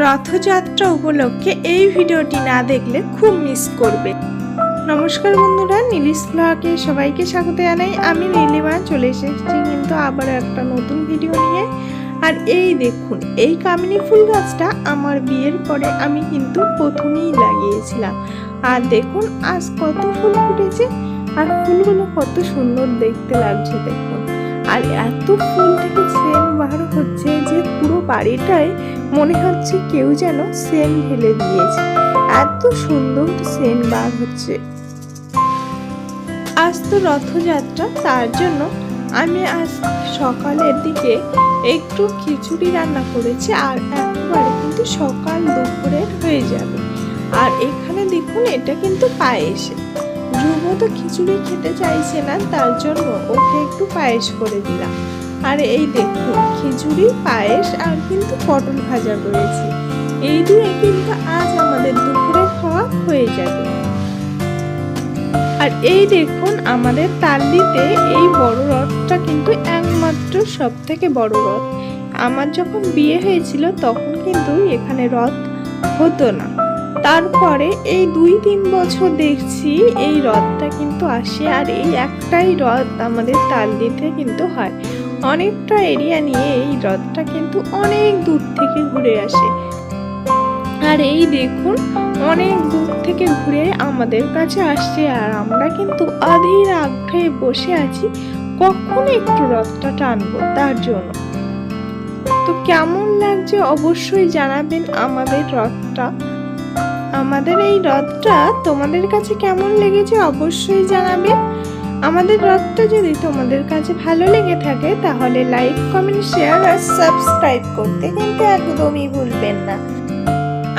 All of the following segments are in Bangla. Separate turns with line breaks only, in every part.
রথযাত্রা উপলক্ষে এই ভিডিওটি না দেখলে খুব মিস করবে। নমস্কার বন্ধুরা, নীলিশ ব্লগে সবাইকে স্বাগত জানাই। আমি নীলিমা চলে এসেছি কিন্তু আবার একটা নতুন ভিডিও নিয়ে। আর এই দেখুন, এই কামিনী ফুল গাছটা আমার বিয়ের পরে আমি কিন্তু প্রথমেই লাগিয়েছিলাম। আর দেখুন আজ কত ফুল ফুটেছে, আর ফুলগুলো কত সুন্দর দেখতে লাগছে দেখুন। আর এত ফুল থেকে সেন্ট বার হচ্ছে যে পুরো বাড়িটায় মনে হচ্ছে কেউ যেন সেন্ট ঢেলে দিয়েছে, এত সুন্দর সেন্ট বার হচ্ছে। আজ তো রথযাত্রা, তার জন্য আমি আজ সকালের দিকে একটু খিচুড়ি রান্না করেছি, আর একবারে কিন্তু সকাল দুপুরের হয়ে যাবে। আর এখানে দেখুন, এটা কিন্তু পায়েস। ধ্রুব তো খিচুড়ি খেতে চাইছে না, তার জন্য ওকে একটু পায়েস করে দিলাম। আর এই দেখুন, খিচুড়ি, পায়েস আর কিন্তু পটল ভাজা করেছি। এই দিয়ে কিন্তু আজ আমাদের দুপুরে খাওয়া হয়ে যাবে। আর এই দেখুন, আমাদের তালদিতে এই বড় রথটা কিন্তু একমাত্র সব থেকে বড় রথ। আমার যখন বিয়ে হয়েছিল তখন কিন্তু এখানে রথ হতো না। তারপরে এই 2-3 বছর দেখছি এই রথটা কিন্তু আসে। আর এই একটাই রথ আমাদের তালদিতে কিন্তু হয়। অনেকটা এরিয়া নিয়ে এই রথটা কিন্তু অনেক দূর থেকে ঘুরে আসে। আর এই দেখুন, অনেক দূর থেকে ঘুরে আমাদের কাছে আসছে, আর আমরা কিন্তু অধীর আগ্রহে বসে আছি কখন একটু রথটা টানবো তার জন্য। তো কেমন লাগছে অবশ্যই জানাবেন আমাদের রথটা। আমাদের এই রথটা তোমাদের কাছে কেমন লেগেছে অবশ্যই জানাবেন। আমাদের রথটা যদি তোমাদের কাছে ভালো লেগে থাকে তাহলে লাইক, কমেন্ট, শেয়ার আর সাবস্ক্রাইব করতে কিন্তু একদমই ভুলবেন না।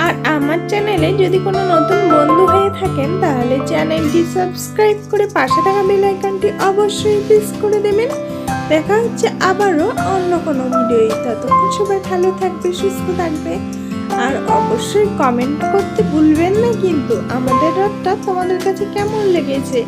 আর আমার চ্যানেলে যদি কোনো নতুন বন্ধু হয়ে থাকেন তাহলে চ্যানেলটি সাবস্ক্রাইব করে পাশে থাকা বেল আইকনটি অবশ্যই প্রেস করে দেবেন। দেখা হচ্ছে আবারও অন্য কোনো ভিডিও। ততক্ষণ সবাই ভালো থাকবে, সুস্থ থাকবে। আর অবশ্যই কমেন্ট করতে ভুলবেন না কিন্তু আমাদের রথটা তোমাদের কাছে কেমন লেগেছে।